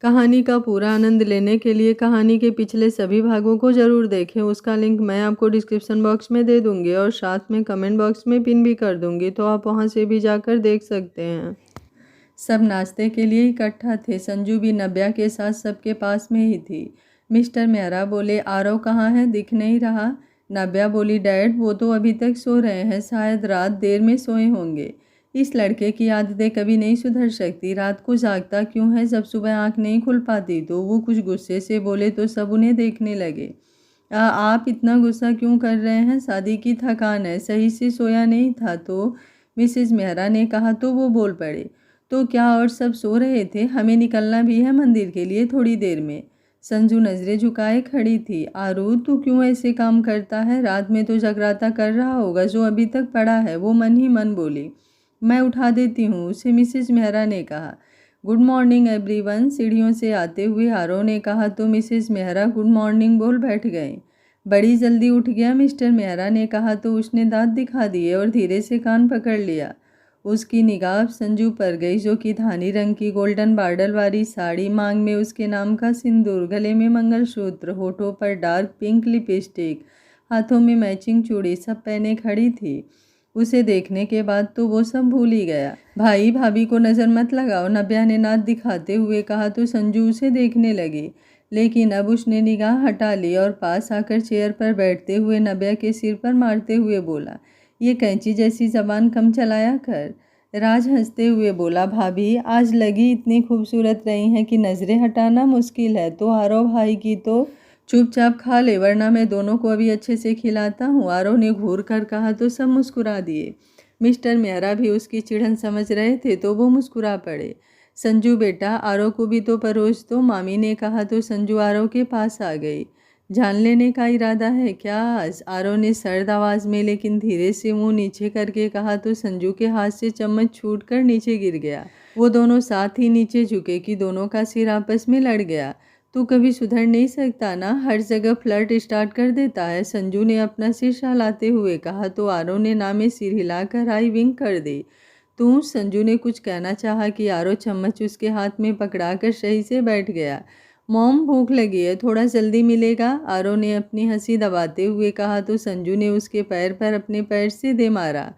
कहानी का पूरा आनंद लेने के लिए कहानी के पिछले सभी भागों को ज़रूर देखें। उसका लिंक मैं आपको डिस्क्रिप्शन बॉक्स में दे दूँगी और साथ में कमेंट बॉक्स में पिन भी कर दूँगी, तो आप वहाँ से भी जाकर देख सकते हैं। सब नाश्ते के लिए इकट्ठा थे। संजू भी नव्या के साथ सबके पास में ही थी। मिस्टर मेहरा बोले, आरव कहाँ है, दिख नहीं रहा। नव्या बोली, डैड वो तो अभी तक सो रहे हैं, शायद रात देर में सोए होंगे। इस लड़के की आदतें कभी नहीं सुधर सकती। रात को जागता क्यों है, जब सुबह आंख नहीं खुल पाती तो। वो कुछ गुस्से से बोले तो सब उन्हें देखने लगे। आप इतना गुस्सा क्यों कर रहे हैं, शादी की थकान है, सही से सोया नहीं था तो। मिसेज मेहरा ने कहा तो वो बोल पड़े, तो क्या और सब सो रहे थे, हमें निकलना भी है मंदिर के लिए थोड़ी देर में। संजू नजरें झुकाए खड़ी थी। आरू तू क्यों ऐसे काम करता है, रात में तो जगराता कर रहा होगा जो अभी तक पड़ा है। वो मन ही मन बोली। मैं उठा देती हूँ उसे, मिसेज मेहरा ने कहा। गुड मॉर्निंग एवरीवन, सीढ़ियों से आते हुए आरो ने कहा तो मिसेज मेहरा गुड मॉर्निंग बोल बैठ गए। बड़ी जल्दी उठ गया, मिस्टर मेहरा ने कहा तो उसने दांत दिखा दिए और धीरे से कान पकड़ लिया। उसकी निगाह संजू पर गई, जो कि धानी रंग की गोल्डन बार्डर वाली साड़ी, मांग में उसके नाम का सिंदूर, गले में मंगलसूत्र, होठों पर डार्क पिंक लिपस्टिक, हाथों में मैचिंग चूड़ी सब पहने खड़ी थी। उसे देखने के बाद तो वो सब भूल ही गया। भाई भाभी को नज़र मत लगाओ, नव्या ने नाक दिखाते हुए कहा तो संजू उसे देखने लगी, लेकिन अब उसने निगाह हटा ली और पास आकर चेयर पर बैठते हुए नव्या के सिर पर मारते हुए बोला, ये कैंची जैसी जबान कम चलाया कर। राज हंसते हुए बोला, भाभी आज लगी इतनी खूबसूरत रही हैं कि नज़रें हटाना मुश्किल है, तो आरव भाई की तो चुपचाप खा ले, वरना मैं दोनों को अभी अच्छे से खिलाता हूँ। आरव ने घूर कर कहा तो सब मुस्कुरा दिए। मिस्टर मेहरा भी उसकी चिढ़न समझ रहे थे तो वो मुस्कुरा पड़े। संजू बेटा आरव को भी तो परोस दो, मामी ने कहा तो संजू आरव के पास आ गई। जान लेने का इरादा है क्या आज, आरव ने सर्द आवाज में लेकिन धीरे से मुंह नीचे करके कहा तो संजू के हाथ से चम्मच छूटकर नीचे गिर गया। वो दोनों साथ ही नीचे झुके कि दोनों का सिर आपस में लड़ गया। तू कभी सुधर नहीं सकता ना, हर जगह फ्लर्ट स्टार्ट कर देता है, संजू ने अपना सिर सहलाते हुए कहा तो आरव ने ना में सिर हिलाकर आई विंक कर दी। तू, संजू ने कुछ कहना चाहा कि आरव चम्मच उसके हाथ में पकड़ाकर सही से बैठ गया। मॉम भूख लगी है, थोड़ा जल्दी मिलेगा, आरव ने अपनी हंसी दबाते हुए कहा तो संजू ने उसके पैर पर अपने पैर से दे मारा,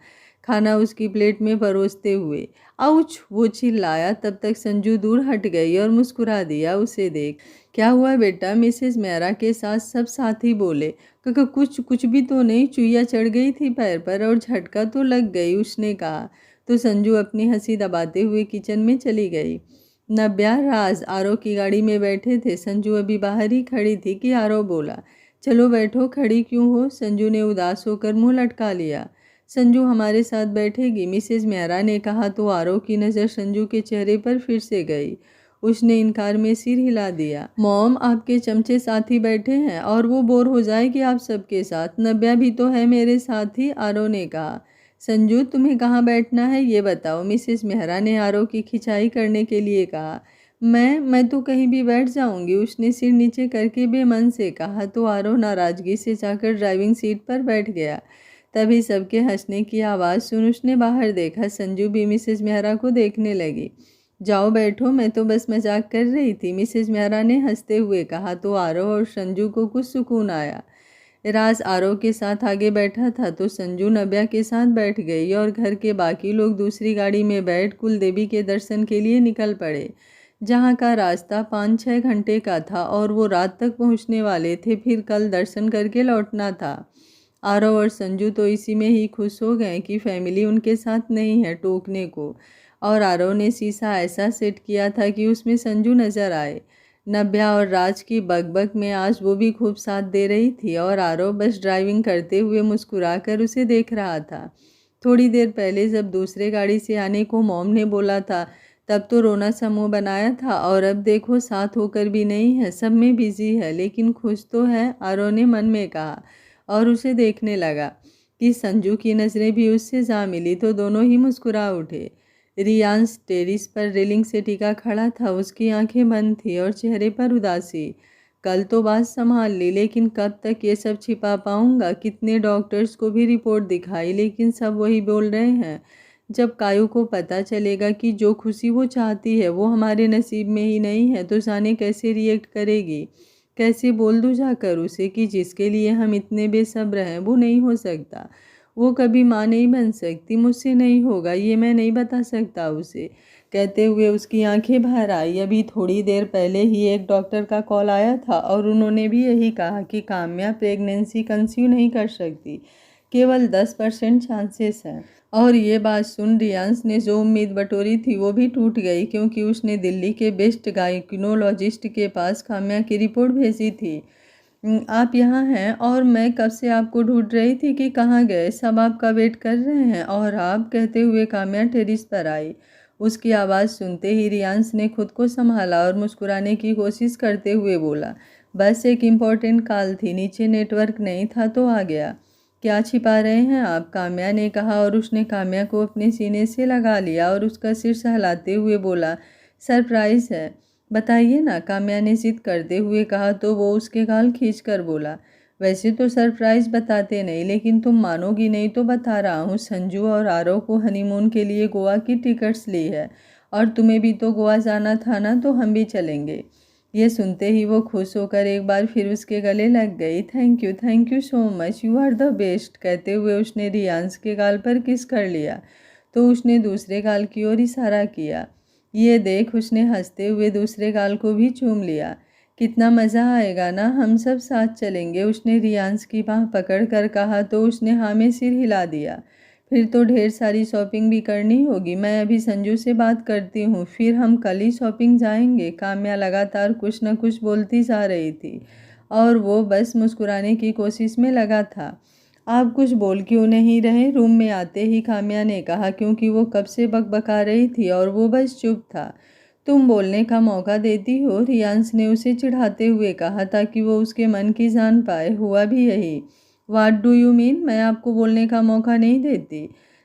खाना उसकी प्लेट में परोसते हुए। आउच, वो चिल्लाया। तब तक संजू दूर हट गई और मुस्कुरा दिया उसे देख। क्या हुआ बेटा, मिसेज मेहरा के साथ सब साथी बोले। काका कुछ कुछ भी तो नहीं, चुईया चढ़ गई थी पैर पर और झटका तो लग गई, उसने कहा तो संजू अपनी हंसी दबाते हुए किचन में चली गई। नव्या राज आरव की गाड़ी में बैठे थे। संजू अभी बाहर ही खड़ी थी कि आरव बोला, चलो बैठो, खड़ी क्यों हो। संजू ने उदास होकर मुंह लटका लिया। संजू हमारे साथ बैठेगी, मिसेज मेहरा ने कहा तो आरव की नज़र संजू के चेहरे पर फिर से गई। उसने इनकार में सिर हिला दिया। मॉम आपके चमचे साथ ही बैठे हैं और वो बोर हो जाएगी आप सबके साथ, नव्या भी तो है मेरे साथ ही, आरव ने कहा। संजू तुम्हें कहाँ बैठना है ये बताओ, मिसेज मेहरा ने आरव की खिंचाई करने के लिए कहा। मैं तो कहीं भी बैठ जाऊंगी, उसने सिर नीचे करके बेमन से कहा तो आरव नाराजगी से जाकर ड्राइविंग सीट पर बैठ गया। तभी सबके हंसने की आवाज़ सुन उसने बाहर देखा। संजू भी मिसेज मेहरा को देखने लगी। जाओ बैठो, मैं तो बस मजाक कर रही थी, मिसेज मेहरा ने हंसते हुए कहा तो आरव और संजू को कुछ सुकून आया। राज आरव के साथ आगे बैठा था तो संजू नव्या के साथ बैठ गई और घर के बाकी लोग दूसरी गाड़ी में बैठ कुल देवी के दर्शन के लिए निकल पड़े, जहाँ का रास्ता 5-6 घंटे का था और वो रात तक पहुँचने वाले थे, फिर कल दर्शन करके लौटना था। आरव और संजू तो इसी में ही खुश हो गए कि फैमिली उनके साथ नहीं है टोकने को, और आरव ने शीशा ऐसा सेट किया था कि उसमें संजू नजर आए। नव्या और राज की बकबक में आज वो भी खूब साथ दे रही थी और आरव बस ड्राइविंग करते हुए मुस्कुराकर उसे देख रहा था। थोड़ी देर पहले जब दूसरे गाड़ी से आने को मॉम ने बोला था तब तो रोना सा मुंह बनाया था, और अब देखो साथ होकर भी नहीं है, सब में बिजी है, लेकिन खुश तो है, आरव ने मन में कहा और उसे देखने लगा कि संजू की नज़रें भी उससे जा मिली तो दोनों ही मुस्कुरा उठे। रियांश टेरिस पर रेलिंग से टिका खड़ा था, उसकी आंखें बंद थी और चेहरे पर उदासी। कल तो बात संभाल ली, लेकिन कब तक ये सब छिपा पाऊंगा। कितने डॉक्टर्स को भी रिपोर्ट दिखाई, लेकिन सब वही बोल रहे हैं, जब कायू को पता चलेगा कि जो खुशी वो चाहती है वो हमारे नसीब में ही नहीं है तो जाने कैसे रिएक्ट करेगी। कैसे बोल दूँ जाकर उसे कि जिसके लिए हम इतने बेसब्र हैं वो नहीं हो सकता। वो कभी माँ नहीं बन सकती, मुझसे नहीं होगा, ये मैं नहीं बता सकता उसे। कहते हुए उसकी आंखें बाहर आई। अभी थोड़ी देर पहले ही एक डॉक्टर का कॉल आया था और उन्होंने भी यही कहा कि काम्या प्रेगनेंसी कंसीव नहीं कर सकती, केवल 10% चांसेस हैं। और ये बात सुन रियांश ने जो उम्मीद बटोरी थी वो भी टूट गई, क्योंकि उसने दिल्ली के बेस्ट गायनिकोलॉजिस्ट के पास काम्या की रिपोर्ट भेजी थी। आप यहाँ हैं और मैं कब से आपको ढूंढ रही थी कि कहाँ गए, सब आपका वेट कर रहे हैं। और आप, कहते हुए काम्या टेरिस पर आई। उसकी आवाज़ सुनते ही रियांश ने खुद को संभाला और मुस्कुराने की कोशिश करते हुए बोला, बस एक इम्पोर्टेंट कॉल थी, नीचे नेटवर्क नहीं था तो आ गया। क्या छिपा रहे हैं आप, काम्या ने कहा और उसने काम्या को अपने सीने से लगा लिया और उसका सिर सहलाते हुए बोला, सरप्राइज़ है, बताइए ना, काम्या ने जिद करते हुए कहा तो वो उसके गाल खींचकर बोला, वैसे तो सरप्राइज़ बताते नहीं, लेकिन तुम मानोगी नहीं तो बता रहा हूँ, संजू और आरव को हनीमून के लिए गोवा की टिकट्स ली है और तुम्हें भी तो गोवा जाना था ना, तो हम भी चलेंगे। ये सुनते ही वो खुश होकर एक बार फिर उसके गले लग गई। Thank you so much, you are the best, कहते हुए उसने रियांश के गाल पर किस कर लिया तो उसने दूसरे गाल की ओर इशारा किया। ये देख उसने हंसते हुए दूसरे गाल को भी चूम लिया। कितना मज़ा आएगा ना, हम सब साथ चलेंगे, उसने रियांश की बाँह पकड़ कर कहा तो उसने हाँ में सिर हिला दिया। फिर तो ढेर सारी शॉपिंग भी करनी होगी, मैं अभी संजू से बात करती हूँ, फिर हम कल ही शॉपिंग जाएंगे। काम्या लगातार कुछ न कुछ बोलती जा रही थी और वो बस मुस्कुराने की कोशिश में लगा था। आप कुछ बोल क्यों नहीं रहे, रूम में आते ही काम्या ने कहा, क्योंकि वो कब से बकबका रही थी और वो बस चुप था। तुम बोलने का मौका देती हो, रियांश ने उसे चिढ़ाते हुए कहा ताकि वो उसके मन की जान पाए। हुआ भी यही। व्हाट डू यू मीन, मैं आपको बोलने का मौका नहीं देती,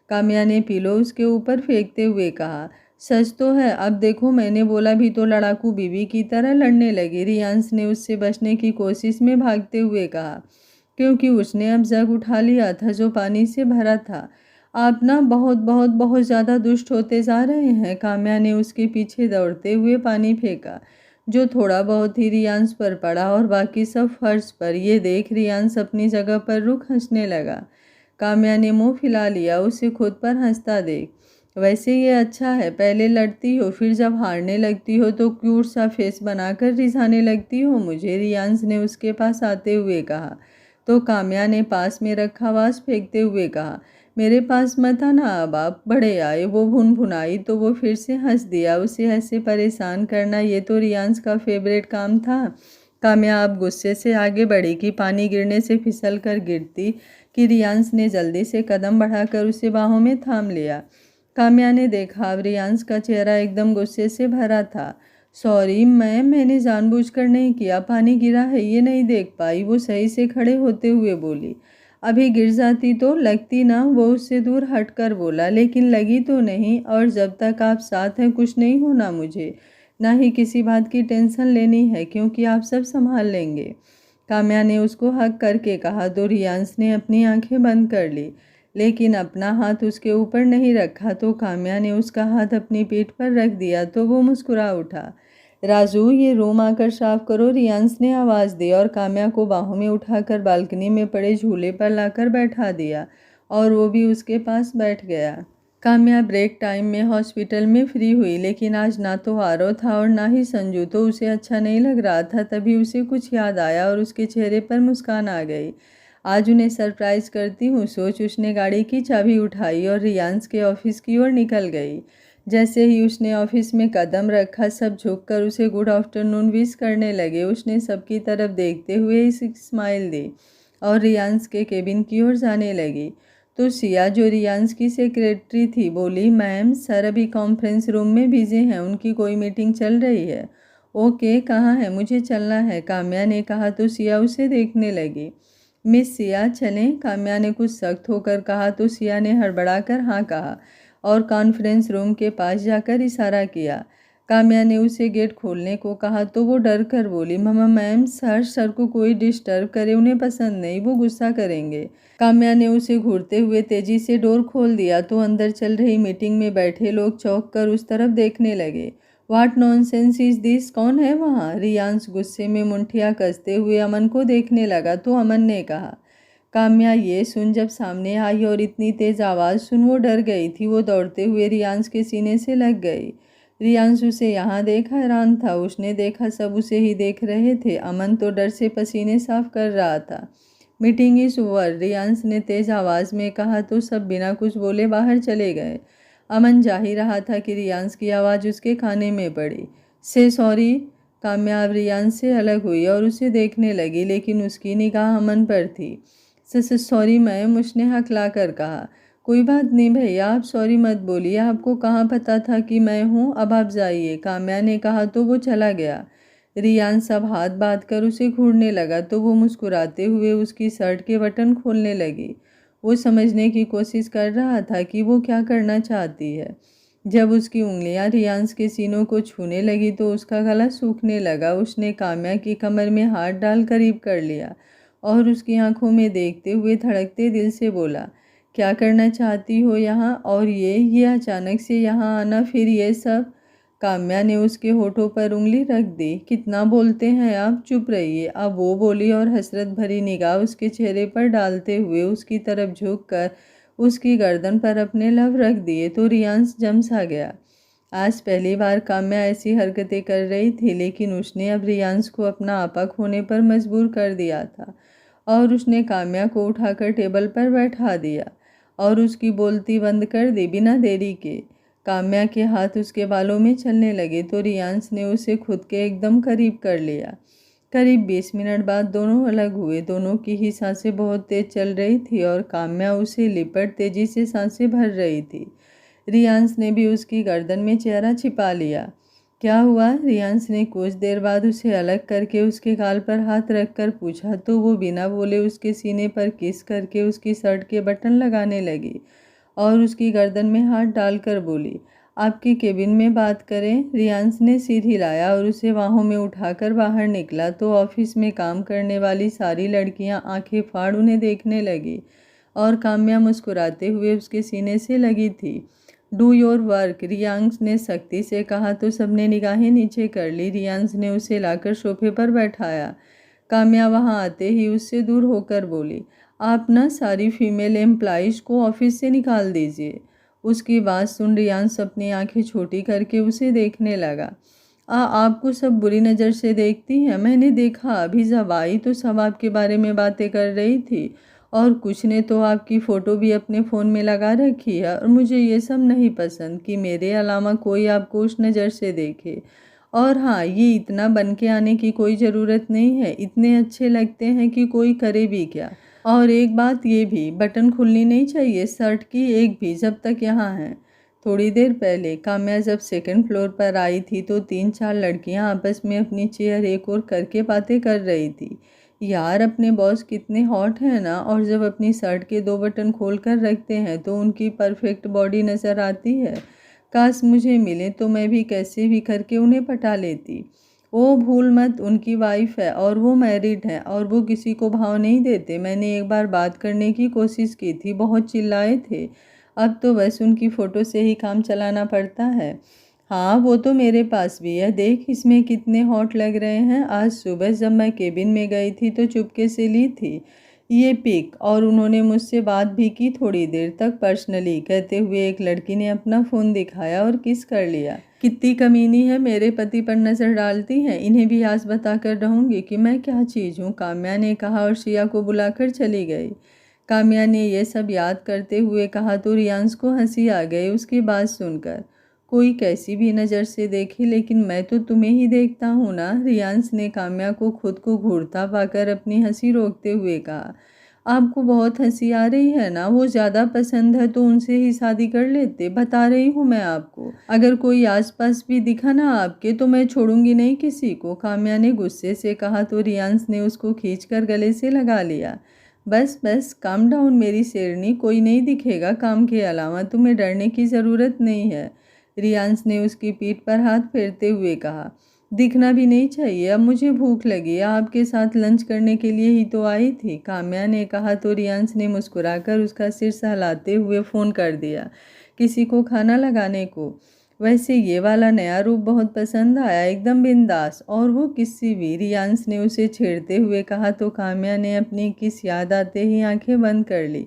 काम्या ने पिलो उसके ऊपर फेंकते हुए कहा। सच तो है, अब देखो मैंने बोला भी तो लड़ाकू बीवी की तरह लड़ने लगी, रियांश ने उससे बचने की कोशिश में भागते हुए कहा, क्योंकि उसने अब जग उठा लिया था जो पानी से भरा था। आप ना बहुत बहुत बहुत ज़्यादा दुष्ट होते जा रहे हैं, काम्या ने उसके पीछे दौड़ते हुए पानी फेंका, जो थोड़ा बहुत ही रियांश पर पड़ा और बाकी सब फर्श पर। ये देख रियांश अपनी जगह पर रुक हंसने लगा। काम्या ने मुंह फैला लिया उसे खुद पर हंसता देख। वैसे ये अच्छा है, पहले लड़ती हो फिर जब हारने लगती हो तो क्यूट सा फेस बनाकर रिझाने लगती हो मुझे, रियांश ने उसके पास आते हुए कहा। तो काम्या ने पास में रखा वास फेंकते हुए कहा, मेरे पास मत आना, अब आप बड़े आए। वो भुनभुनाई तो वो फिर से हंस दिया। उसे ऐसे परेशान करना ये तो रियांश का फेवरेट काम था। काम्या अब गुस्से से आगे बढ़ी कि पानी गिरने से फिसल कर गिरती कि रियांश ने जल्दी से कदम बढ़ाकर उसे बाहों में थाम लिया। काम्या ने देखा अब रियांश का चेहरा एकदम गुस्से से भरा था। सॉरी मैंने जानबूझकर नहीं किया, पानी गिरा है ये नहीं देख पाई, वो सही से खड़े होते हुए बोली। अभी गिर जाती तो लगती ना, वो उससे दूर हटकर बोला, लेकिन लगी तो नहीं, और जब तक आप साथ हैं कुछ नहीं होना मुझे, ना ही किसी बात की टेंशन लेनी है, क्योंकि आप सब संभाल लेंगे, काम्या ने उसको हक करके कहा। तो रियांश ने अपनी आंखें बंद कर ली, लेकिन अपना हाथ उसके ऊपर नहीं रखा। तो काम्या ने उसका हाथ अपनी पीठ पर रख दिया तो वो मुस्कुरा उठा। राजू ये रूम आकर साफ करो, रियांश ने आवाज़ दी और काम्या को बाहों में उठाकर बालकनी में पड़े झूले पर लाकर बैठा दिया और वो भी उसके पास बैठ गया। काम्या ब्रेक टाइम में हॉस्पिटल में फ्री हुई, लेकिन आज ना तो आरव था और ना ही संजू, तो उसे अच्छा नहीं लग रहा था। तभी उसे कुछ याद आया और उसके चेहरे पर मुस्कान आ गई। आज उन्हें सरप्राइज़ करती हूँ सोच उसने गाड़ी की चाबी उठाई और रियांश के ऑफिस की ओर निकल गई। जैसे ही उसने ऑफिस में कदम रखा सब झुककर उसे गुड आफ्टरनून विश करने लगे। उसने सबकी तरफ देखते हुए एक स्माइल दी और रियांश के केबिन की ओर जाने लगी। तो सिया, जो रियांश की सेक्रेटरी थी, बोली, मैम सर अभी कॉन्फ्रेंस रूम में बिजी हैं, उनकी कोई मीटिंग चल रही है। ओके, कहाँ है, मुझे चलना है, काम्या ने कहा तो सिया उसे देखने लगी। मिस सिया चलें, काम्या ने कुछ सख्त होकर कहा तो सिया ने हड़बड़ाकर हाँ कहा और कॉन्फ्रेंस रूम के पास जाकर इशारा किया। काम्या ने उसे गेट खोलने को कहा तो वो डर कर बोली, मम्मा मैम, सर को कोई डिस्टर्ब करे, उन्हें पसंद नहीं, वो गुस्सा करेंगे। काम्या ने उसे घूरते हुए तेजी से डोर खोल दिया तो अंदर चल रही मीटिंग में बैठे लोग चौंक कर उस तरफ देखने लगे। व्हाट नॉनसेंस इज दिस, कौन है वहाँ? रियांश गुस्से में मुंठियाँ कसते हुए अमन को देखने लगा तो अमन ने कहा। काम्या ये सुन जब सामने आई और इतनी तेज आवाज़ सुन वो डर गई थी। वो दौड़ते हुए रियांश के सीने से लग गई। रियांश उसे यहाँ देख हैरान था। उसने देखा सब उसे ही देख रहे थे। अमन तो डर से पसीने साफ कर रहा था। मीटिंग इज ओवर, रियांश ने तेज आवाज़ में कहा तो सब बिना कुछ बोले बाहर चले गए। अमन जा ही रहा था कि रियांश की आवाज़ उसके काने में पड़ी। से सॉरी। काम्या अब रियांश से अलग हुई और उसे देखने लगी, लेकिन उसकी निगाह अमन पर थी। सॉरी मैम, उसने हकला कर कहा। कोई बात नहीं भैया, आप सॉरी मत बोलिए, आपको कहाँ पता था कि मैं हूँ, अब आप जाइए, काम्या ने कहा तो वो चला गया। रियान सब हाथ बांध कर उसे घूरने लगा तो वो मुस्कुराते हुए उसकी शर्ट के बटन खोलने लगी। वो समझने की कोशिश कर रहा था कि वो क्या करना चाहती है। जब उसकी उंगलियां रियांश के सीनों को छूने लगी तो उसका गला सूखने लगा। उसने काम्या की कमर में हाथ डाल करीब कर लिया और उसकी आंखों में देखते हुए धड़कते दिल से बोला, क्या करना चाहती हो यहाँ? और ये अचानक से यहाँ आना, फिर ये सब? काम्या ने उसके होठों पर उंगली रख दी। कितना बोलते हैं आप, चुप रहिए। अब वो बोली और हसरत भरी निगाह उसके चेहरे पर डालते हुए उसकी तरफ झुककर उसकी गर्दन पर अपने लब रख दिए तो रियांश जम सा गया। आज पहली बार काम्या ऐसी हरकतें कर रही थी, लेकिन उसने अब रियांश को अपना आपा खोने पर मजबूर कर दिया था और उसने काम्या को उठाकर टेबल पर बैठा दिया और उसकी बोलती बंद कर दी। बिना देरी के काम्या के हाथ उसके बालों में चलने लगे तो रियांश ने उसे खुद के एकदम करीब कर लिया। करीब 20 मिनट बाद दोनों अलग हुए। दोनों की ही सांसें बहुत तेज चल रही थी और काम्या उसे लिपट तेजी से सांसें भर रही थी। रियांश ने भी उसकी गर्दन में चेहरा छिपा लिया। क्या हुआ? रियांश ने कुछ देर बाद उसे अलग करके उसके गाल पर हाथ रखकर पूछा तो वो बिना बोले उसके सीने पर किस करके उसकी शर्ट के बटन लगाने लगी और उसकी गर्दन में हाथ डालकर बोली, आपके केबिन में बात करें। रियांश ने सिर हिलाया और उसे बाहों में उठाकर बाहर निकला तो ऑफिस में काम करने वाली सारी लड़कियां आंखें फाड़ उन्हें देखने लगी और काम्या मुस्कुराते हुए उसके सीने से लगी थी। डू योर वर्क, रियांश ने सख्ती से कहा तो सबने निगाहें नीचे कर ली। रियांश ने उसे लाकर सोफे पर बैठाया। काम्या वहां आते ही उससे दूर होकर बोली, आप ना सारी फीमेल एम्प्लॉइज को ऑफिस से निकाल दीजिए। उसकी बात सुन रियांश अपनी आंखें छोटी करके उसे देखने लगा। आपको सब बुरी नज़र से देखती हैं। मैंने देखा अभी जब आई तो सब आपके बारे में बातें कर रही थी और कुछ ने तो आपकी फ़ोटो भी अपने फ़ोन में लगा रखी है और मुझे ये सब नहीं पसंद कि मेरे अलावा कोई आपको उस नज़र से देखे। और हाँ, ये इतना बन के आने की कोई ज़रूरत नहीं है। इतने अच्छे लगते हैं कि कोई करे भी क्या। और एक बात ये भी, बटन खुलनी नहीं चाहिए शर्ट की एक भी, जब तक यहाँ हैं। थोड़ी देर पहले काम्या जब सेकंड फ्लोर पर आई थी तो 3-4 लड़कियां आपस में अपनी चेयर एक और करके बातें कर रही थी। यार, अपने बॉस कितने हॉट हैं ना, और जब अपनी शर्ट के 2 बटन खोल कर रखते हैं तो उनकी परफेक्ट बॉडी नज़र आती है। काश मुझे मिले तो मैं भी कैसे भी करके उन्हें पटा लेती। वो भूल मत, उनकी वाइफ है और वो मैरिड है और वो किसी को भाव नहीं देते। मैंने एक बार बात करने की कोशिश की थी, बहुत चिल्लाए थे। अब तो बस उनकी फ़ोटो से ही काम चलाना पड़ता है। हाँ, वो तो मेरे पास भी है। देख इसमें कितने हॉट लग रहे हैं। आज सुबह जब मैं केबिन में गई थी तो चुपके से ली थी ये पिक और उन्होंने मुझसे बात भी की थोड़ी देर तक पर्सनली। कहते हुए एक लड़की ने अपना फ़ोन दिखाया और किस कर लिया। कितनी कमीनी है, मेरे पति पर नज़र डालती हैं। इन्हें भी आज बताकर रहूँगी कि मैं क्या चीज़ हूँ, काम्या ने कहा और शिया को बुलाकर चली गई। काम्या ने यह सब याद करते हुए कहा तो रियांश को हंसी आ गई उसकी बात सुनकर। कोई कैसी भी नज़र से देखे लेकिन मैं तो तुम्हें ही देखता हूँ ना, रियांश ने काम्या को खुद को घूरता पाकर अपनी हंसी रोकते हुए कहा। आपको बहुत हंसी आ रही है ना, वो ज़्यादा पसंद है तो उनसे ही शादी कर लेते। बता रही हूँ मैं आपको, अगर कोई आसपास भी दिखा ना आपके तो मैं छोड़ूंगी नहीं किसी को, काम्या ने गुस्से से कहा तो रियांश ने उसको खींचकर गले से लगा लिया। बस बस, काम डाउन मेरी शेरनी, कोई नहीं दिखेगा काम के अलावा, तुम्हें डरने की ज़रूरत नहीं है। रियांश ने उसकी पीठ पर हाथ फेरते हुए कहा। दिखना भी नहीं चाहिए, अब मुझे भूख लगी, आपके साथ लंच करने के लिए ही तो आई थी, काम्या ने कहा तो रियांश ने मुस्कुराकर उसका सिर सहलाते हुए फ़ोन कर दिया किसी को खाना लगाने को। वैसे ये वाला नया रूप बहुत पसंद आया, एकदम बिंदास, और वो किसी भी, रियांश ने उसे छेड़ते हुए कहा तो काम्या ने अपनी किस याद आते ही आंखें बंद कर ली।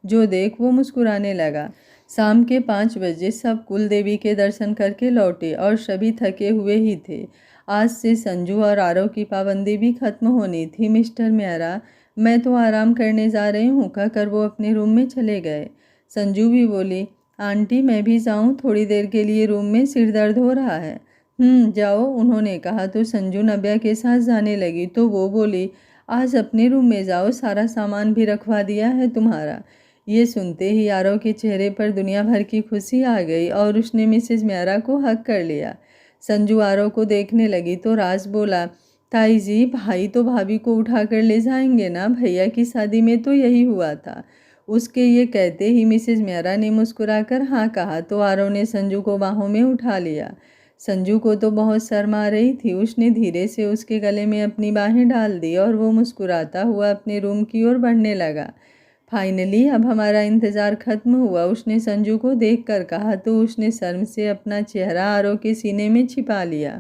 जो देख वो मुस्कुराने लगा। शाम के 5 बजे सब कुल देवी के दर्शन करके लौटे और सभी थके हुए ही थे। आज से संजू और आरव की पाबंदी भी खत्म होनी थी। मिस्टर मेहरा, मैं तो आराम करने जा रही हूँ, कहकर वो अपने रूम में चले गए। संजू भी बोली, आंटी मैं भी जाऊँ थोड़ी देर के लिए, रूम में सिर दर्द हो रहा है। जाओ, उन्होंने कहा तो संजू नव्या के साथ जाने लगी तो वो बोली, आज अपने रूम में जाओ, सारा सामान भी रखवा दिया है तुम्हारा। ये सुनते ही आरव के चेहरे पर दुनिया भर की खुशी आ गई और उसने मिसेज मेहरा को हक कर लिया। संजू आरव को देखने लगी तो राज बोला, ताई जी, भाई तो भाभी को उठा कर ले जाएंगे ना, भैया की शादी में तो यही हुआ था। उसके ये कहते ही मिसेज मेहरा ने मुस्कुराकर हाँ कहा तो आरव ने संजू को बाहों में उठा लिया। संजू को तो बहुत शर्म आ रही थी। उसने धीरे से उसके गले में अपनी बाहें डाल दी और वो मुस्कुराता हुआ अपने रूम की ओर बढ़ने लगा। फाइनली अब हमारा इंतज़ार खत्म हुआ, उसने संजू को देखकर कहा तो उसने शर्म से अपना चेहरा आरव के सीने में छिपा लिया।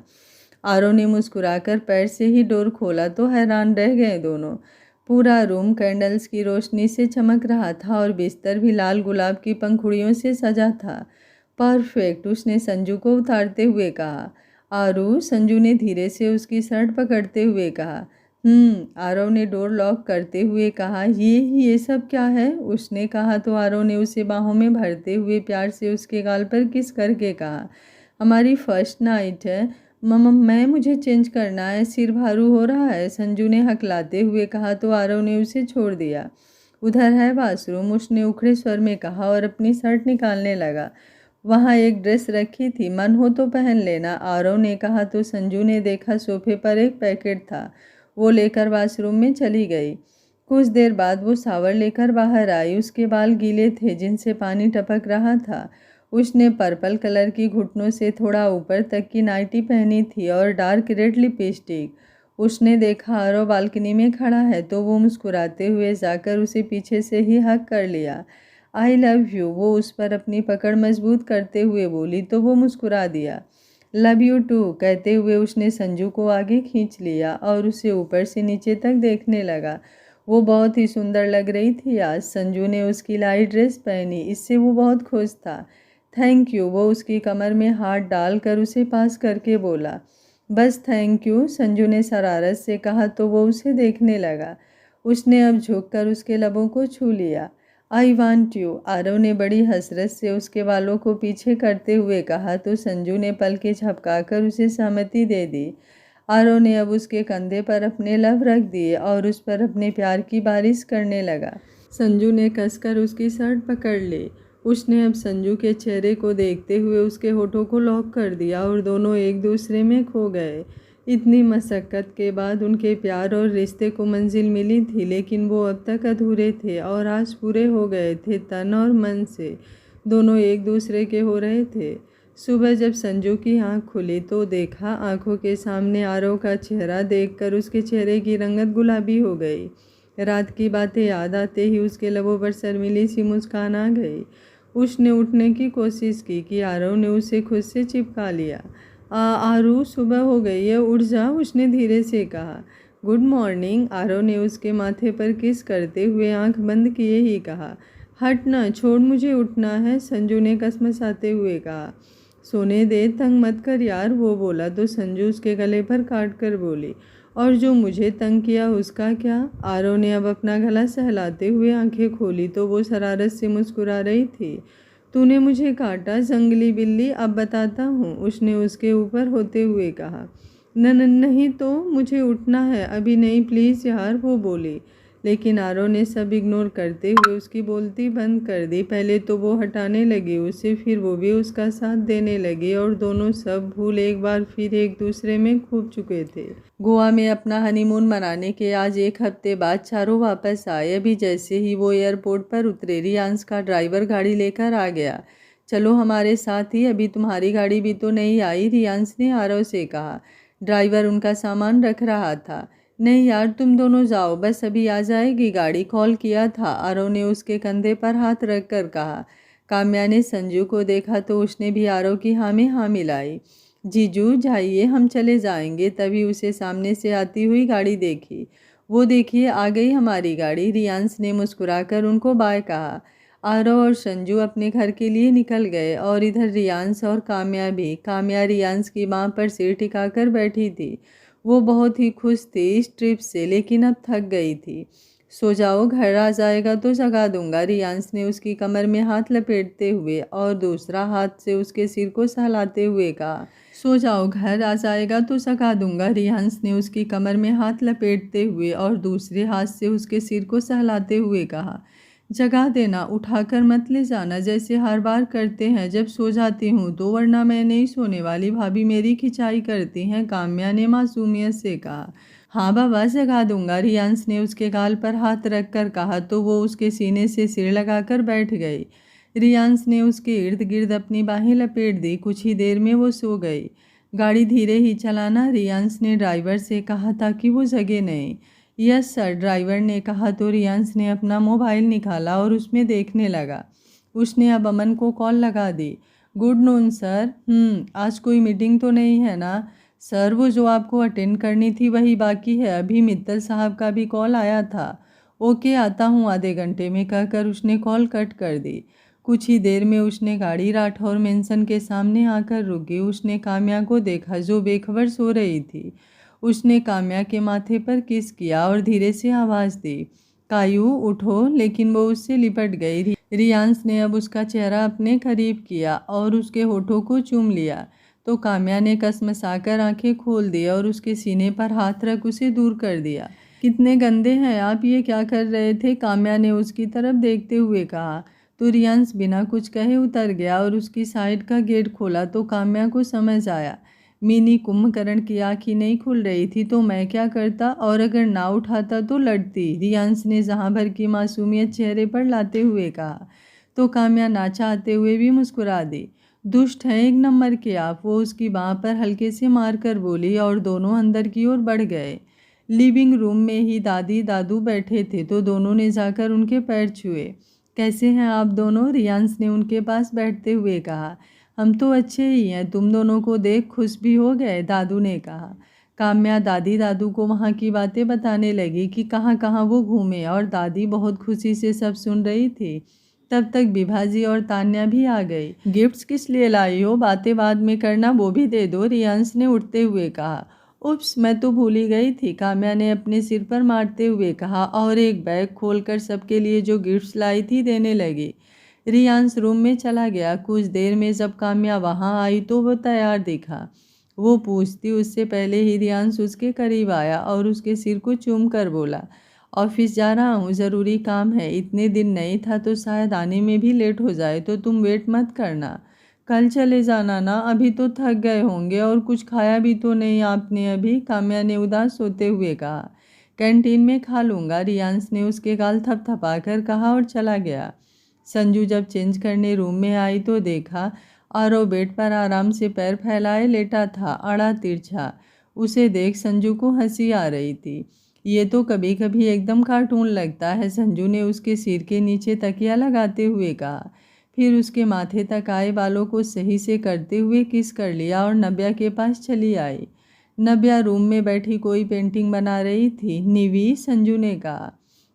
आरव ने मुस्कुराकर पैर से ही डोर खोला तो हैरान रह गए दोनों। पूरा रूम कैंडल्स की रोशनी से चमक रहा था और बिस्तर भी लाल गुलाब की पंखुड़ियों से सजा था। परफेक्ट, उसने संजू को उतारते हुए कहा। आरू, संजू ने धीरे से उसकी शर्ट पकड़ते हुए कहा। आरव ने डोर लॉक करते हुए कहा। ये सब क्या है, उसने कहा तो आरव ने उसे बाहों में भरते हुए प्यार से उसके गाल पर किस करके कहा। हमारी फर्स्ट नाइट है मम्मा, मुझे चेंज करना है, सिर भारू हो रहा है, संजू ने हकलाते हुए कहा तो आरव ने उसे छोड़ दिया। उधर है वाशरूम, उसने उखड़े स्वर में कहा और अपनी शर्ट निकालने लगा। वहाँ एक ड्रेस रखी थी, मन हो तो पहन लेना, आरव ने कहा तो संजू ने देखा सोफे पर एक पैकेट था, वो लेकर वाशरूम में चली गई। कुछ देर बाद वो शावर लेकर बाहर आई। उसके बाल गीले थे जिनसे पानी टपक रहा था। उसने पर्पल कलर की घुटनों से थोड़ा ऊपर तक की नाइटी पहनी थी और डार्क रेड लिपस्टिक। उसने देखा आरव बालकनी में खड़ा है तो वो मुस्कुराते हुए जाकर उसे पीछे से ही हक कर लिया। आई लव यू, वो उस पर अपनी पकड़ मजबूत करते हुए बोली तो वो मुस्कुरा दिया। लव यू टू, कहते हुए उसने संजू को आगे खींच लिया और उसे ऊपर से नीचे तक देखने लगा। वो बहुत ही सुंदर लग रही थी आज। संजू ने उसकी लाइट ड्रेस पहनी, इससे वो बहुत खुश था। थैंक यू, वो उसकी कमर में हाथ डालकर उसे पास करके बोला। बस थैंक यू, संजू ने शरारत से कहा तो वो उसे देखने लगा। उसने अब झुककर उसके लबों को छू लिया। आई वांट यू, आरव ने बड़ी हसरत से उसके बालों को पीछे करते हुए कहा तो संजू ने पलकें झपकाकर उसे सहमति दे दी। आरव ने अब उसके कंधे पर अपने लब रख दिए और उस पर अपने प्यार की बारिश करने लगा। संजू ने कसकर उसकी शर्ट पकड़ ली। उसने अब संजू के चेहरे को देखते हुए उसके होठों को लॉक कर दिया और दोनों एक दूसरे में खो गए। इतनी मशक्क़त के बाद उनके प्यार और रिश्ते को मंजिल मिली थी, लेकिन वो अब तक अधूरे थे और आज पूरे हो गए थे, तन और मन से। दोनों एक दूसरे के हो रहे थे। सुबह जब संजू की आंख खुली तो देखा आंखों के सामने आरव का चेहरा। देखकर उसके चेहरे की रंगत गुलाबी हो गई। रात की बातें याद आते ही उसके लबों पर शर्मीली सी मुस्कान आ गई। उसने उठने की कोशिश की कि आरव ने उसे खुद से चिपका लिया। आरू, सुबह हो गई है, उठ जा, उसने धीरे से कहा। गुड मॉर्निंग, आरव ने उसके माथे पर किस करते हुए आंख बंद किए ही कहा। हट ना, छोड़, मुझे उठना है, संजू ने कसमसाते हुए कहा। सोने दे, तंग मत कर यार, वो बोला तो संजू उसके गले पर काट कर बोली। और जो मुझे तंग किया उसका क्या? आरव ने अब अपना गला सहलाते हुए आंखें खोली तो वो शरारत से मुस्कुरा रही थी। तूने मुझे काटा जंगली बिल्ली, अब बताता हूँ, उसने उसके ऊपर होते हुए कहा। नहीं तो मुझे उठना है, अभी नहीं प्लीज़ यार, वो बोली। लेकिन आरव ने सब इग्नोर करते हुए उसकी बोलती बंद कर दी। पहले तो वो हटाने लगी उसे, फिर वो भी उसका साथ देने लगी और दोनों सब भूल एक बार फिर एक दूसरे में खो चुके थे। गोवा में अपना हनीमून मनाने के आज 1 हफ्ते बाद चारों वापस आए। अभी जैसे ही वो एयरपोर्ट पर उतरे, रियांश का ड्राइवर गाड़ी लेकर आ गया। चलो हमारे साथ ही, अभी तुम्हारी गाड़ी भी तो नहीं आई, रियांश ने आरव से कहा। ड्राइवर उनका सामान रख रहा था। नहीं यार, तुम दोनों जाओ, बस अभी आ जाएगी गाड़ी, कॉल किया था, आरव ने उसके कंधे पर हाथ रख कर कहा। काम्या ने संजू को देखा तो उसने भी आरव की हाँ में हाँ मिलाई। जीजू जाइए, हम चले जाएंगे। तभी उसे सामने से आती हुई गाड़ी देखी। वो देखिए आ गई हमारी गाड़ी, रियांश ने मुस्कुराकर उनको बाय कहा। आरव और संजू अपने घर के लिए निकल गए और इधर रियांश और काम्या भी। काम्या रियांश की बाँह पर सिर टिकाकर बैठी थी। वो बहुत ही खुश थी इस ट्रिप से, लेकिन अब थक गई थी। सो जाओ, घर आ जाएगा तो जगा दूंगा, रियांश ने उसकी कमर में हाथ लपेटते हुए और दूसरा हाथ से उसके सिर को सहलाते हुए कहा। सो जाओ, घर आ जाएगा तो जगा दूंगा, रियांश ने उसकी कमर में हाथ लपेटते हुए और दूसरे हाथ से उसके सिर को सहलाते हुए कहा। जगा देना, उठाकर मत ले जाना, जैसे हर बार करते हैं जब सो जाती हूँ तो, वरना मैं नहीं सोने वाली, भाभी मेरी खिंचाई करती हैं, काम्या ने मासूमियत से कहा। हाँ बाबा, जगा दूंगा, रियांश ने उसके गाल पर हाथ रख कर कहा तो वो उसके सीने से सिर लगाकर बैठ गई। रियांश ने उसके इर्द गिर्द अपनी बाहें लपेट दी। कुछ ही देर में वो सो गई। गाड़ी धीरे ही चलाना, रियांश ने ड्राइवर से कहा ताकि वो जगे नहीं। यस सर, ड्राइवर ने कहा तो रियांश ने अपना मोबाइल निकाला और उसमें देखने लगा। उसने अब अमन को कॉल लगा दी। Good noon sir. आज कोई मीटिंग तो नहीं है ना? सर, वो जो आपको अटेंड करनी थी वही बाकी है, अभी मित्तल साहब का भी कॉल आया था। ओके, आता हूँ आधे घंटे में, कहकर उसने कॉल कट कर दी। कुछ ही देर में उसने गाड़ी राठौर मेंशन के सामने आकर रुकी। उसने काम्या को देखा जो बेखबर सो रही थी। उसने काम्या के माथे पर किस किया और धीरे से आवाज़ दी, कायू उठो, लेकिन वो उससे लिपट गई। रियांश ने अब उसका चेहरा अपने करीब किया और उसके होठों को चूम लिया तो काम्या ने कसमसाकर आंखें खोल दी और उसके सीने पर हाथ रख उसे दूर कर दिया। कितने गंदे हैं आप, ये क्या कर रहे थे? काम्या ने उसकी तरफ देखते हुए कहा तो रियांश बिना कुछ कहे उतर गया और उसकी साइड का गेट खोला तो काम्या को समझ आया मिनी कुंभकर्ण की आँखें नहीं खुल रही थी तो मैं क्या करता, और अगर ना उठाता तो लड़ती, रियांश ने जहाँ भर की मासूमियत चेहरे पर लाते हुए कहा तो काम्या ना चाहते हुए भी मुस्कुरा दी। दुष्ट हैं एक नंबर के आप, वो उसकी बाँह पर हल्के से मारकर बोली और दोनों अंदर की ओर बढ़ गए। लिविंग रूम में ही दादी दादू बैठे थे तो दोनों ने जाकर उनके पैर छुए। कैसे हैं आप दोनों? रियांश ने उनके पास बैठते हुए कहा। हम तो अच्छे ही हैं, तुम दोनों को देख खुश भी हो गए, दादू ने कहा। काम्या दादी दादू को वहाँ की बातें बताने लगी कि कहाँ कहाँ वो घूमे और दादी बहुत खुशी से सब सुन रही थी। तब तक विभाजी और तान्या भी आ गई। गिफ्ट्स किस लिए लाई हो? बातें बाद में करना, वो भी दे दो, रियांश ने उठते हुए कहा। उप्स, मैं तो भूल ही गई थी, काम्या ने अपने सिर पर मारते हुए कहा और एक बैग खोलकर सबके लिए जो गिफ्ट्स लाई थी देने लगी। रियांश रूम में चला गया। कुछ देर में जब काम्या वहां आई तो वो तैयार दिखा। वो पूछती उससे पहले ही रियांश उसके करीब आया और उसके सिर को चूम कर बोला, ऑफिस जा रहा हूँ, ज़रूरी काम है, इतने दिन नहीं था तो शायद आने में भी लेट हो जाए, तो तुम वेट मत करना, कल चले जाना ना, अभी तो थक गए होंगे और कुछ खाया भी तो नहीं आपने अभी, काम्या ने उदास होते हुए कहा। कैंटीन में खा लूँगा, रियांश ने उसके गाल थपथपाकर कहा और चला गया। संजू जब चेंज करने रूम में आई तो देखा आरव बेड पर आराम से पैर फैलाए लेटा था, आड़ा तिरछा। उसे देख संजू को हंसी आ रही थी। ये तो कभी कभी एकदम कार्टून लगता है, संजू ने उसके सिर के नीचे तकिया लगाते हुए कहा। फिर उसके माथे तक आए बालों को सही से करते हुए किस कर लिया और नव्या के पास चली आई। नव्या रूम में बैठी कोई पेंटिंग बना रही थी। निवी, संजू ने कहा।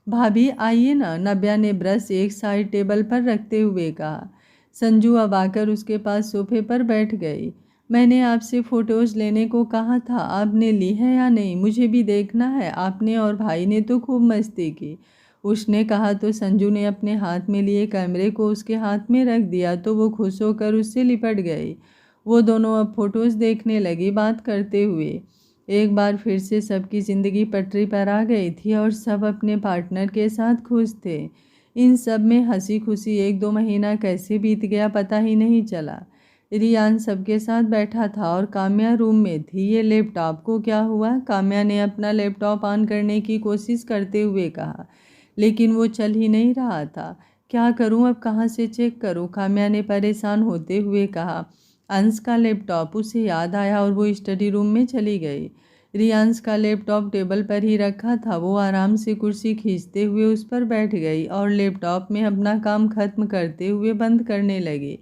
भाभी आइए ना, नव्या ने ब्रश एक साइड टेबल पर रखते हुए कहा। संजू अब आकर उसके पास सोफे पर बैठ गई। मैंने आपसे फ़ोटोज़ लेने को कहा था, आपने ली है या नहीं? मुझे भी देखना है, आपने और भाई ने तो खूब मस्ती की, उसने कहा तो संजू ने अपने हाथ में लिए कैमरे को उसके हाथ में रख दिया तो वो खुश होकर उससे लिपट गई। वो दोनों अब फ़ोटोज़ देखने लगी बात करते हुए। एक बार फिर से सबकी ज़िंदगी पटरी पर आ गई थी और सब अपने पार्टनर के साथ खुश थे। इन सब में हंसी खुशी 1-2 महीना कैसे बीत गया पता ही नहीं चला। रियान सबके साथ बैठा था और काम्या रूम में थी। ये लैपटॉप को क्या हुआ? काम्या ने अपना लैपटॉप ऑन करने की कोशिश करते हुए कहा, लेकिन वो चल ही नहीं रहा था। क्या करूं, अब कहाँ से चेक करूं? काम्या ने परेशान होते हुए कहा। अंश का लैपटॉप उसे याद आया और वो स्टडी रूम में चली गई। रियांश का लैपटॉप टेबल पर ही रखा था। वो आराम से कुर्सी खींचते हुए उस पर बैठ गई और लैपटॉप में अपना काम खत्म करते हुए बंद करने लगी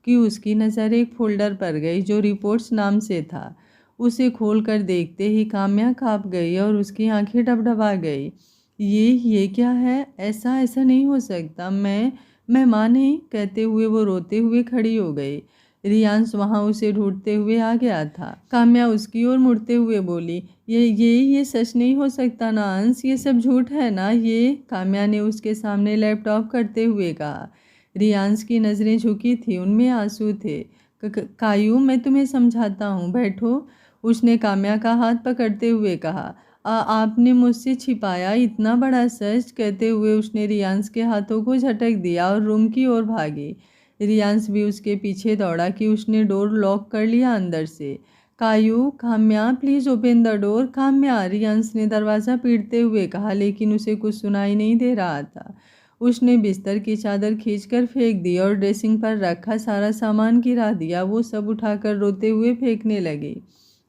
कि उसकी नज़र एक फोल्डर पर गई जो रिपोर्ट्स नाम से था। उसे खोलकर देखते ही काम्या काँप गई और उसकी आंखें डबडबा गई। ये क्या है? ऐसा ऐसा नहीं हो सकता। मैं माँ नहीं, कहते हुए वो रोते हुए खड़ी हो गई। रियांश वहाँ उसे ढूंढते हुए आ गया था। काम्या उसकी ओर मुड़ते हुए बोली, ये सच नहीं हो सकता ना अंश, ये सब झूठ है ना ये? काम्या ने उसके सामने लैपटॉप करते हुए कहा। रियांश की नज़रें झुकी थी, उनमें आंसू थे। कायू, मैं तुम्हें समझाता हूँ, बैठो, उसने काम्या का हाथ पकड़ते हुए कहा। आपने मुझसे छिपाया इतना बड़ा सच, कहते हुए उसने रियांश के हाथों को झटक दिया और रूम की ओर भागी। रियांश भी उसके पीछे दौड़ा कि उसने डोर लॉक कर लिया अंदर से। Kayu, Kamya please open the door. Kamya, Riyansh ने दरवाज़ा पीटते हुए कहा, लेकिन उसे कुछ सुनाई नहीं दे रहा था। उसने बिस्तर की चादर खींचकर फेंक दी और ड्रेसिंग पर रखा सारा सामान गिरा दिया। वो सब उठाकर रोते हुए फेंकने लगी।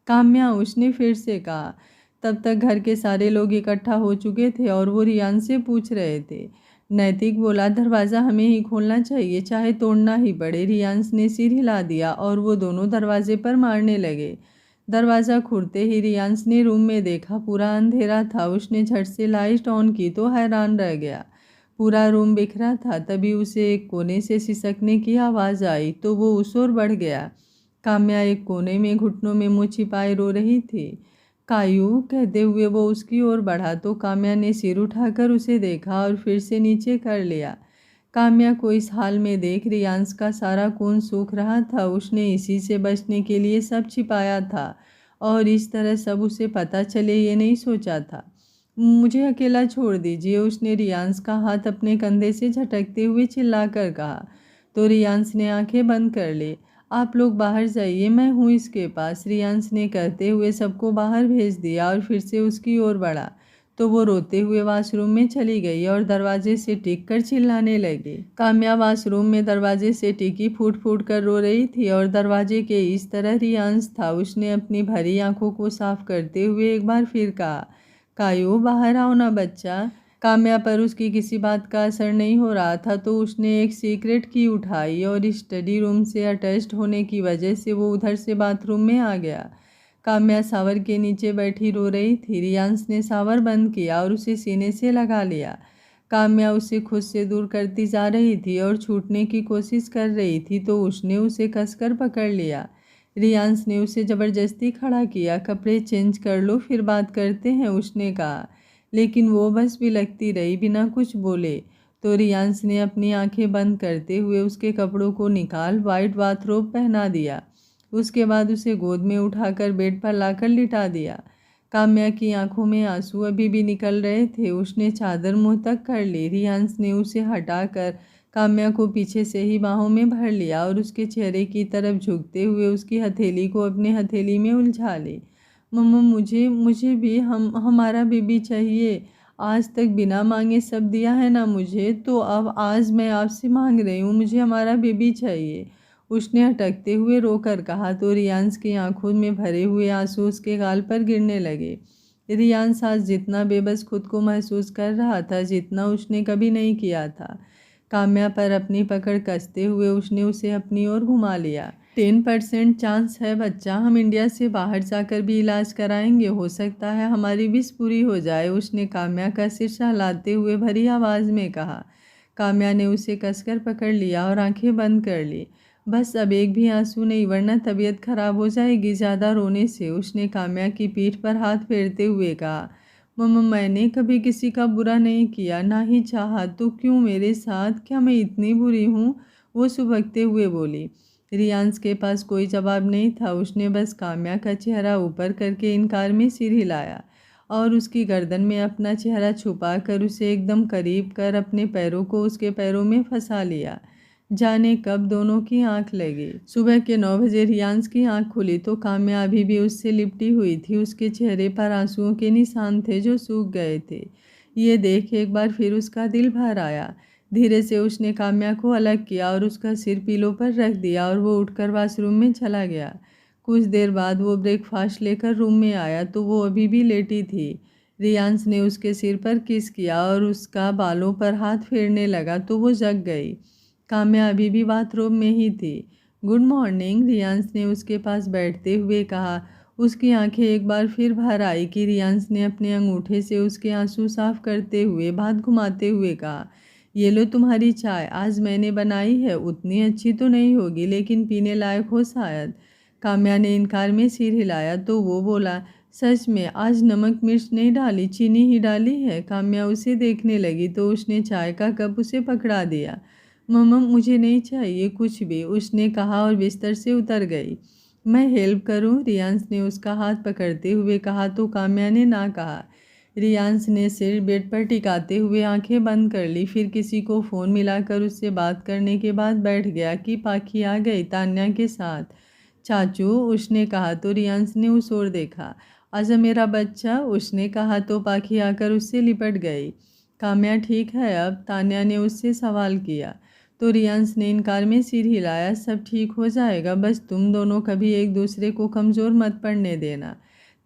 काम्या, उसने फिर से कहा। तब तक घर के सारे लोग इकट्ठा हो चुके थे और वो रियान से पूछ रहे थे। नैतिक बोला, दरवाज़ा हमें ही खोलना चाहिए, चाहे तोड़ना ही पड़े। रियांश ने सिर हिला दिया और वो दोनों दरवाजे पर मारने लगे। दरवाज़ा खुलते ही रियांश ने रूम में देखा, पूरा अंधेरा था। उसने झट से लाइट ऑन की तो हैरान रह गया। पूरा रूम बिखरा था। तभी उसे एक कोने से सिसकने की आवाज़ आई तो वो उस ओर बढ़ गया। काम्या एक कोने में घुटनों में मुँह छिपाए रो रही थी। कायू, कहते हुए वो उसकी ओर बढ़ा तो काम्या ने सिर उठाकर उसे देखा और फिर से नीचे कर लिया। काम्या को इस हाल में देख रियांश का सारा खून सूख रहा था। उसने इसी से बचने के लिए सब छिपाया था और इस तरह सब उसे पता चले ये नहीं सोचा था। मुझे अकेला छोड़ दीजिए, उसने रियांश का हाथ अपने कंधे से झटकते हुए चिल्लाकर कहा। तो रियांश ने आंखें बंद कर ली। आप लोग बाहर जाइए, मैं हूँ इसके पास, रियांश ने कहते हुए सबको बाहर भेज दिया और फिर से उसकी ओर बढ़ा तो वो रोते हुए वॉशरूम में चली गई और दरवाजे से टिक कर चिल्लाने लगी। काम्या वॉशरूम में दरवाजे से टिकी फूट फूट कर रो रही थी और दरवाजे के इस तरह रियांश था। उसने अपनी भरी आंखों को साफ करते हुए एक बार फिर कहा, कायू, बाहर आओ ना बच्चा। काम्या पर उसकी किसी बात का असर नहीं हो रहा था तो उसने एक सीक्रेट की उठाई और स्टडी रूम से अटैच्ड होने की वजह से वो उधर से बाथरूम में आ गया। काम्या शावर के नीचे बैठी रो रही थी। रियांश ने शावर बंद किया और उसे सीने से लगा लिया। काम्या उसे खुद से दूर करती जा रही थी और छूटने की कोशिश कर रही थी तो उसने उसे कसकर पकड़ लिया। रियांश ने उसे ज़बरदस्ती खड़ा किया। कपड़े चेंज कर लो, फिर बात करते हैं, उसने कहा। लेकिन वो बस बिलखती रही, बिना कुछ बोले। तो रियांश ने अपनी आंखें बंद करते हुए उसके कपड़ों को निकाल वाइट बाथरोब पहना दिया। उसके बाद उसे गोद में उठाकर बेड पर लाकर लिटा दिया। काम्या की आंखों में आंसू अभी भी निकल रहे थे। उसने चादर मुंह तक कर ली। रियांश ने उसे हटाकर काम्या को पीछे से ही बाहों में भर लिया और उसके चेहरे की तरफ झुकते हुए उसकी हथेली को अपने हथेली में उलझा ली। मम्मा, मुझे मुझे भी हमारा बेबी चाहिए। आज तक बिना मांगे सब दिया है ना मुझे, तो अब आज मैं आपसे मांग रही हूँ, मुझे हमारा बेबी चाहिए, उसने अटकते हुए रोकर कहा। तो रियांश की आंखों में भरे हुए आंसू उसके गाल पर गिरने लगे। रियांश आज जितना बेबस खुद को महसूस कर रहा था जितना उसने कभी नहीं किया था। काम्या पर अपनी पकड़ कसते हुए उसने उसे अपनी ओर घुमा लिया। 10% चांस है बच्चा, हम इंडिया से बाहर जाकर भी इलाज कराएंगे, हो सकता है हमारी विश पूरी हो जाए, उसने काम्या का सिर सहलाते हुए भरी आवाज़ में कहा। काम्या ने उसे कसकर पकड़ लिया और आंखें बंद कर ली। बस अब एक भी आंसू नहीं, वरना तबीयत खराब हो जाएगी ज़्यादा रोने से, उसने काम्या की पीठ पर हाथ फेरते हुए कहा। मम्मा, मैंने कभी किसी का बुरा नहीं किया, ना ही चाहा, तो क्यों मेरे साथ? क्या मैं इतनी बुरी हूँ? वो सुबकते हुए बोली। रियांश के पास कोई जवाब नहीं था। उसने बस काम्या का चेहरा ऊपर करके इनकार में सिर हिलाया और उसकी गर्दन में अपना चेहरा छुपा कर उसे एकदम करीब कर अपने पैरों को उसके पैरों में फंसा लिया। जाने कब दोनों की आंख लगी। सुबह के 9 बजे रियांश की आंख खुली तो काम्या अभी भी उससे लिपटी हुई थी। उसके चेहरे पर आंसुओं के निशान थे जो सूख गए थे। ये देख एक बार फिर उसका दिल भर आया। धीरे से उसने काम्या को अलग किया और उसका सिर पिलो पर रख दिया और वो उठकर वॉशरूम में चला गया। कुछ देर बाद वो ब्रेकफास्ट लेकर रूम में आया तो वो अभी भी लेटी थी। रियांश ने उसके सिर पर किस किया और उसका बालों पर हाथ फेरने लगा तो वो जग गई। काम्या अभी भी बाथरूम में ही थी। गुड मॉर्निंग, रियांश ने उसके पास बैठते हुए कहा। उसकी आंखें एक बार फिर भर आई कि रियांश ने अपने अंगूठे से उसके आंसू साफ करते हुए बात घुमाते हुए कहा, ये लो तुम्हारी चाय, आज मैंने बनाई है, उतनी अच्छी तो नहीं होगी लेकिन पीने लायक हो शायद। काम्या ने इनकार में सिर हिलाया तो वो बोला, सच में आज नमक मिर्च नहीं डाली, चीनी ही डाली है। काम्या उसे देखने लगी तो उसने चाय का कप उसे पकड़ा दिया। मम्मा मुझे नहीं चाहिए कुछ भी, उसने कहा और बिस्तर से उतर गई। मैं हेल्प करूं? रियांश ने उसका हाथ पकड़ते हुए कहा तो काम्या ने ना कहा। रियांश ने सिर बेड पर टिकाते हुए आंखें बंद कर ली, फिर किसी को फ़ोन मिलाकर उससे बात करने के बाद बैठ गया कि पाखी आ गई तान्या के साथ। चाचू, उसने कहा तो रियांश ने उस ओर देखा। आजा मेरा बच्चा, उसने कहा तो पाखी आकर उससे लिपट गई। काम्या ठीक है अब? तान्या ने उससे सवाल किया तो रियांश ने इनकार में सिर हिलाया। सब ठीक हो जाएगा, बस तुम दोनों कभी एक दूसरे को कमज़ोर मत पड़ने देना।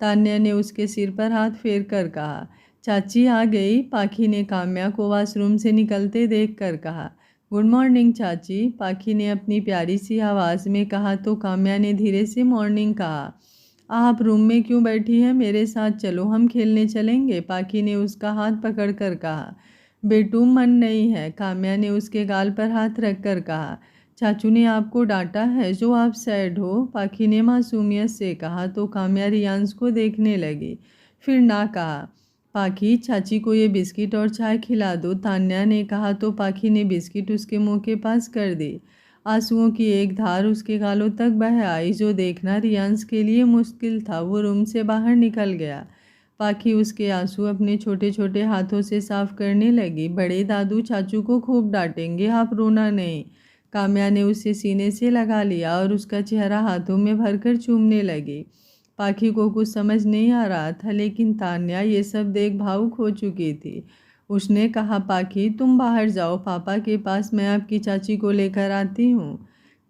तान्या ने उसके सिर पर हाथ फेर कर कहा। चाची आ गई, पाखी ने काम्या को वॉशरूम से निकलते देख कर कहा। गुड मॉर्निंग चाची, पाखी ने अपनी प्यारी सी आवाज़ में कहा तो काम्या ने धीरे से मॉर्निंग कहा। आप रूम में क्यों बैठी हैं, मेरे साथ चलो, हम खेलने चलेंगे, पाखी ने उसका हाथ पकड़ कर कहा। बेटू मन नहीं है, काम्या ने उसके गाल पर हाथ रख कर कहा। चाचू ने आपको डांटा है जो आप सैड हो, पाखी ने मासूमियत से कहा तो काम्या रियांश को देखने लगी, फिर ना कहा। पाखी चाची को ये बिस्किट और चाय खिला दो, तान्या ने कहा तो पाखी ने बिस्किट उसके मुंह के पास कर दी। आंसुओं की एक धार उसके गालों तक बह आई जो देखना रियांश के लिए मुश्किल था। वो रूम से बाहर निकल गया। पाखी उसके आंसू अपने छोटे छोटे हाथों से साफ करने लगी। बड़े दादू चाचू को खूब डांटेंगे, आप रोना नहीं। काम्या ने उसे सीने से लगा लिया और उसका चेहरा हाथों में भरकर चूमने लगी। पाखी को कुछ समझ नहीं आ रहा था लेकिन तान्या ये सब देख भावुक हो चुकी थी। उसने कहा, पाखी तुम बाहर जाओ पापा के पास, मैं आपकी चाची को लेकर आती हूँ।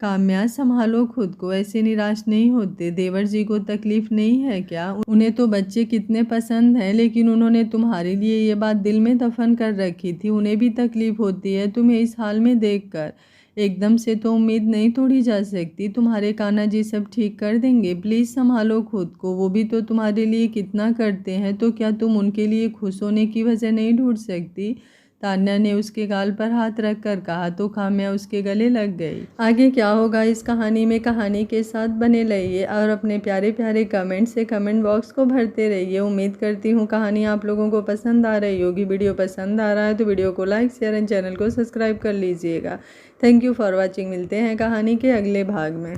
काम्या संभालो खुद को, ऐसे निराश नहीं होते, देवर जी को तकलीफ नहीं है क्या? उन्हें तो बच्चे कितने पसंद हैं लेकिन उन्होंने तुम्हारे लिए ये बात दिल में दफन कर रखी थी, उन्हें भी तकलीफ होती है तुम्हें इस हाल में देखकर। एकदम से तो उम्मीद नहीं तोड़ी जा सकती, तुम्हारे कान्हा जी सब ठीक कर देंगे, प्लीज़ संभालो खुद को, वो भी तो तुम्हारे लिए कितना करते हैं, तो क्या तुम उनके लिए खुश होने की वजह नहीं ढूंढ सकती? तान्या ने उसके गाल पर हाथ रख कर कहा तो काम्या उसके गले लग गई। आगे क्या होगा इस कहानी में, कहानी के साथ बने रहिए और अपने प्यारे प्यारे कमेंट से कमेंट बॉक्स को भरते रहिए। उम्मीद करती हूँ कहानी आप लोगों को पसंद आ रही होगी। वीडियो पसंद आ रहा है तो वीडियो को लाइक शेयर एंड चैनल को सब्सक्राइब कर लीजिएगा। Thank you for watching. मिलते हैं कहानी के अगले भाग में।